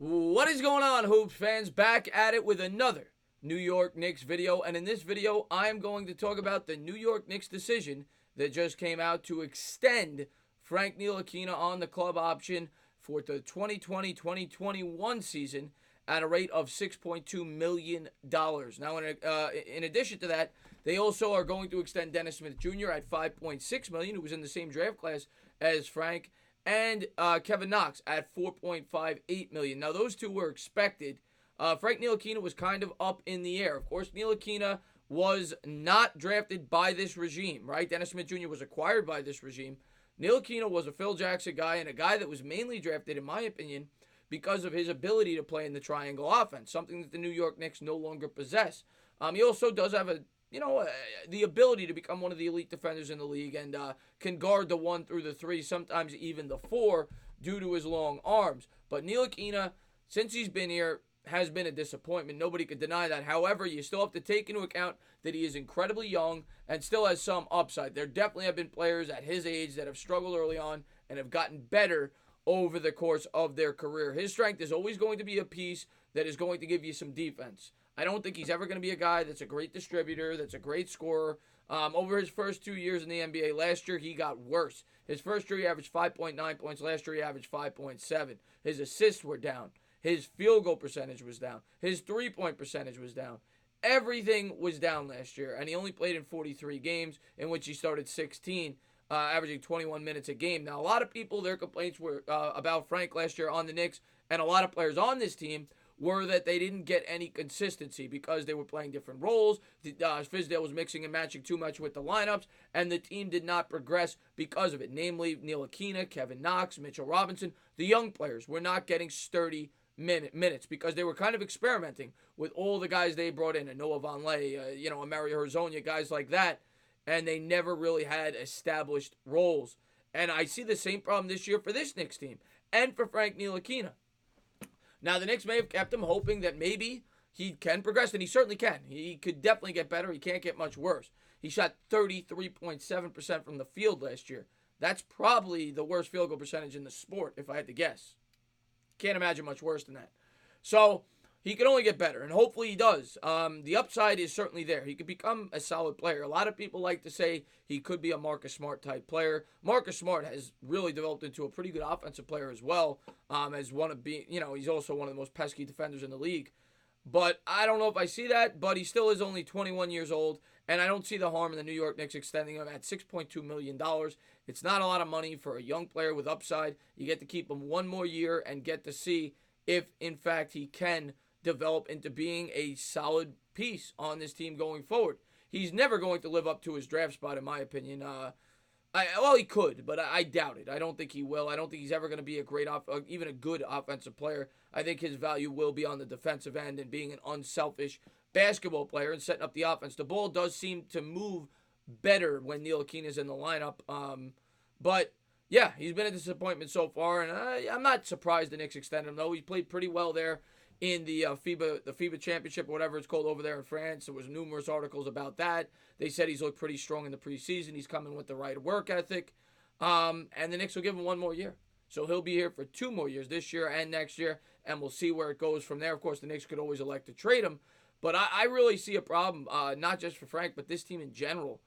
What is going on, Hoops fans? Back at it with another New York Knicks video. And in this video, I am going to talk about the New York Knicks decision that just came out to extend Frank Ntilikina on the club option for the 2020-2021 season at a rate of $6.2 million. Now, in addition to that, they also are going to extend Dennis Smith Jr. at $5.6 million, who was in the same draft class as Frank, and Kevin Knox at $4.58 million. Now, those two were expected. Frank Ntilikina was kind of up in the air. Of course, Ntilikina was not drafted by this regime, right? Dennis Smith Jr. was acquired by this regime. Ntilikina was a Phil Jackson guy and a guy that was mainly drafted, in my opinion, because of his ability to play in the triangle offense, something that the New York Knicks no longer possess. He also does have the ability to become one of the elite defenders in the league and can guard the 1 through the 3, sometimes even the 4, due to his long arms. But Ntilikina, since he's been here, has been a disappointment. Nobody could deny that. However, you still have to take into account that he is incredibly young and still has some upside. There definitely have been players at his age that have struggled early on and have gotten better over the course of their career. His strength is always going to be a piece that is going to give you some defense. I don't think he's ever going to be a guy that's a great distributor, that's a great scorer. Over his first 2 years in the NBA, last year he got worse. His first year he averaged 5.9 points. Last year he averaged 5.7. His assists were down. His field goal percentage was down. His three-point percentage was down. Everything was down last year, and he only played in 43 games, in which he started 16, averaging 21 minutes a game. Now, a lot of people, their complaints were about Frank last year on the Knicks, and a lot of players on this team were that they didn't get any consistency because they were playing different roles. Fizdale was mixing and matching too much with the lineups, and the team did not progress because of it. Namely, Ntilikina, Kevin Knox, Mitchell Robinson, the young players were not getting sturdy minutes because they were kind of experimenting with all the guys they brought in, and Noah Vonleh, a Mario Hezonja, guys like that, and they never really had established roles. And I see the same problem this year for this Knicks team and for Frank Ntilikina. Now, the Knicks may have kept him hoping that maybe he can progress, and he certainly can. He could definitely get better. He can't get much worse. He shot 33.7% from the field last year. That's probably the worst field goal percentage in the sport, if I had to guess. Can't imagine much worse than that. So he can only get better, and hopefully he does. The upside is certainly there. He could become a solid player. A lot of people like to say he could be a Marcus Smart type player. Marcus Smart has really developed into a pretty good offensive player as well. As one of being, he's also one of the most pesky defenders in the league. But I don't know if I see that, but he still is only 21 years old, and I don't see the harm in the New York Knicks extending him at $6.2 million. It's not a lot of money for a young player with upside. You get to keep him one more year and get to see if, in fact, he can develop into being a solid piece on this team going forward. He's never going to live up to his draft spot, in my opinion. He could, but I doubt it. I don't think he will. I don't think he's ever going to be a great, even a good offensive player. I think his value will be on the defensive end and being an unselfish basketball player and setting up the offense. The ball does seem to move better when Ntilikina is in the lineup. But yeah, he's been a disappointment so far, and I'm not surprised the Knicks extended him, though. He played pretty well there in the FIBA championship, or whatever it's called over there in France. There was numerous articles about that. They said he's looked pretty strong in the preseason. He's coming with the right work ethic. And the Knicks will give him one more year. So he'll be here for 2 more years, this year and next year, and we'll see where it goes from there. Of course, the Knicks could always elect to trade him, but I really see a problem, not just for Frank, but this team in general,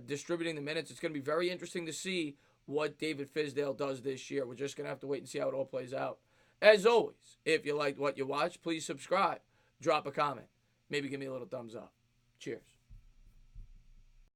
distributing the minutes. It's going to be very interesting to see what David Fizdale does this year. We're just going to have to wait and see how it all plays out. As always, if you liked what you watched, please subscribe, drop a comment, maybe give me a little thumbs up. Cheers.